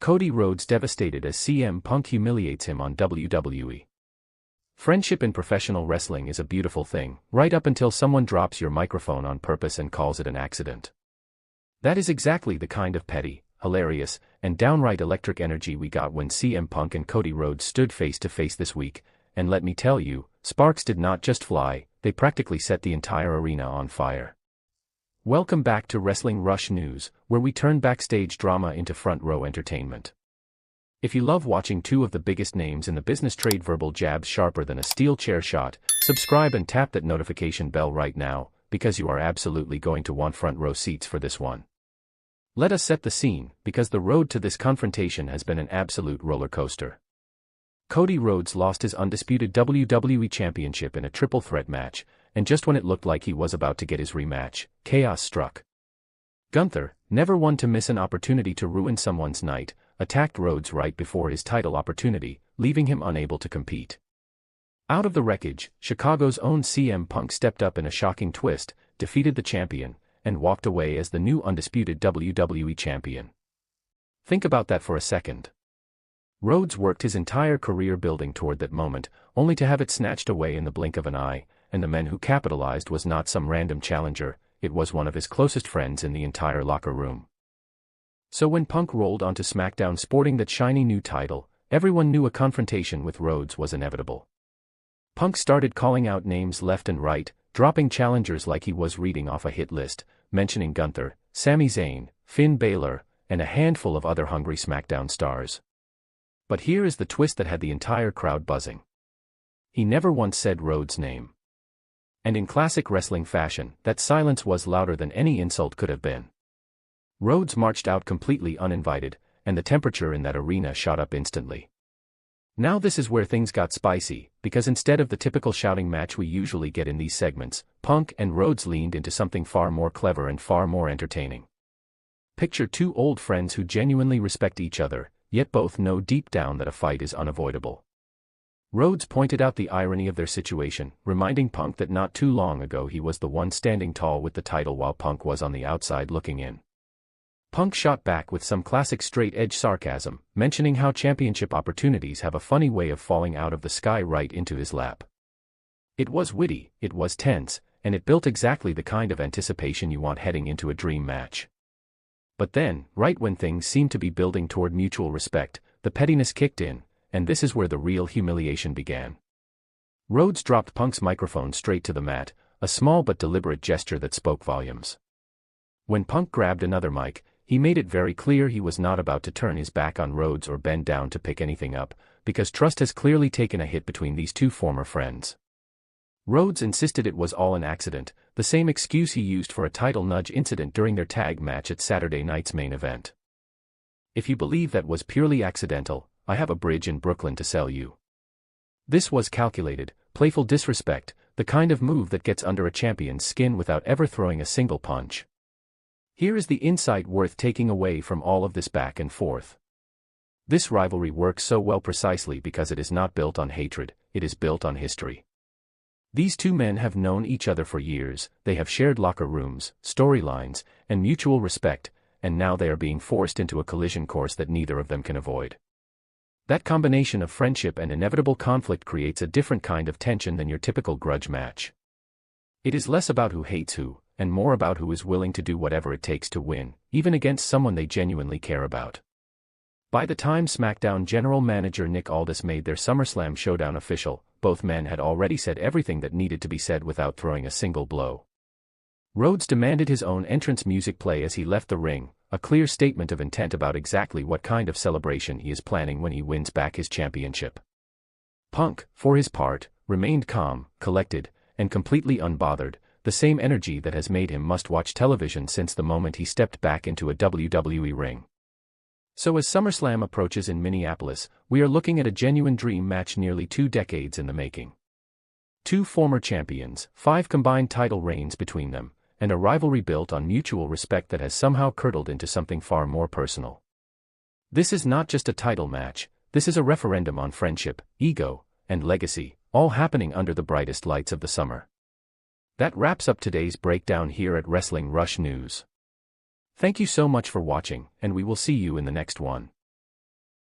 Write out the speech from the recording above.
Cody Rhodes devastated as CM Punk humiliates him on WWE. Friendship in professional wrestling is a beautiful thing, right up until someone drops your microphone on purpose and calls it an accident. That is exactly the kind of petty, hilarious, and downright electric energy we got when CM Punk and Cody Rhodes stood face to face this week, and let me tell you, sparks did not just fly, they practically set the entire arena on fire. Welcome back to Wrestling Rush News, where we turn backstage drama into front row entertainment. If you love watching two of the biggest names in the business trade verbal jabs sharper than a steel chair shot, subscribe and tap that notification bell right now, because you are absolutely going to want front row seats for this one. Let us set the scene, because the road to this confrontation has been an absolute roller coaster. Cody Rhodes lost his undisputed WWE Championship in a triple threat match, and just when it looked like he was about to get his rematch, chaos struck. Gunther, never one to miss an opportunity to ruin someone's night, attacked Rhodes right before his title opportunity, leaving him unable to compete. Out of the wreckage, Chicago's own CM Punk stepped up in a shocking twist, defeated the champion, and walked away as the new undisputed WWE champion. Think about that for a second. Rhodes worked his entire career building toward that moment, only to have it snatched away in the blink of an eye, and the man who capitalized was not some random challenger, it was one of his closest friends in the entire locker room. So when Punk rolled onto SmackDown sporting that shiny new title, everyone knew a confrontation with Rhodes was inevitable. Punk started calling out names left and right, dropping challengers like he was reading off a hit list, mentioning Gunther, Sami Zayn, Finn Balor, and a handful of other hungry SmackDown stars. But here is the twist that had the entire crowd buzzing. He never once said Rhodes' name. And in classic wrestling fashion, that silence was louder than any insult could have been. Rhodes marched out completely uninvited, and the temperature in that arena shot up instantly. Now this is where things got spicy, because instead of the typical shouting match we usually get in these segments, Punk and Rhodes leaned into something far more clever and far more entertaining. Picture two old friends who genuinely respect each other, yet both know deep down that a fight is unavoidable. Rhodes pointed out the irony of their situation, reminding Punk that not too long ago he was the one standing tall with the title while Punk was on the outside looking in. Punk shot back with some classic straight-edge sarcasm, mentioning how championship opportunities have a funny way of falling out of the sky right into his lap. It was witty, it was tense, and it built exactly the kind of anticipation you want heading into a dream match. But then, right when things seemed to be building toward mutual respect, the pettiness kicked in, and this is where the real humiliation began. Rhodes dropped Punk's microphone straight to the mat, a small but deliberate gesture that spoke volumes. When Punk grabbed another mic, he made it very clear he was not about to turn his back on Rhodes or bend down to pick anything up, because trust has clearly taken a hit between these two former friends. Rhodes insisted it was all an accident, the same excuse he used for a title nudge incident during their tag match at Saturday night's main event. If you believe that was purely accidental, I have a bridge in Brooklyn to sell you. This was calculated, playful disrespect, the kind of move that gets under a champion's skin without ever throwing a single punch. Here is the insight worth taking away from all of this back and forth. This rivalry works so well precisely because it is not built on hatred, it is built on history. These two men have known each other for years, they have shared locker rooms, storylines, and mutual respect, and now they are being forced into a collision course that neither of them can avoid. That combination of friendship and inevitable conflict creates a different kind of tension than your typical grudge match. It is less about who hates who, and more about who is willing to do whatever it takes to win, even against someone they genuinely care about. By the time SmackDown general manager Nick Aldis made their SummerSlam showdown official, both men had already said everything that needed to be said without throwing a single blow. Rhodes demanded his own entrance music play as he left the ring, a clear statement of intent about exactly what kind of celebration he is planning when he wins back his championship. Punk, for his part, remained calm, collected, and completely unbothered, the same energy that has made him must-watch television since the moment he stepped back into a WWE ring. So as SummerSlam approaches in Minneapolis, we are looking at a genuine dream match nearly 2 decades in the making. Two former champions, 5 combined title reigns between them, and a rivalry built on mutual respect that has somehow curdled into something far more personal. This is not just a title match, this is a referendum on friendship, ego, and legacy, all happening under the brightest lights of the summer. That wraps up today's breakdown here at Wrestling Rush News. Thank you so much for watching, and we will see you in the next one.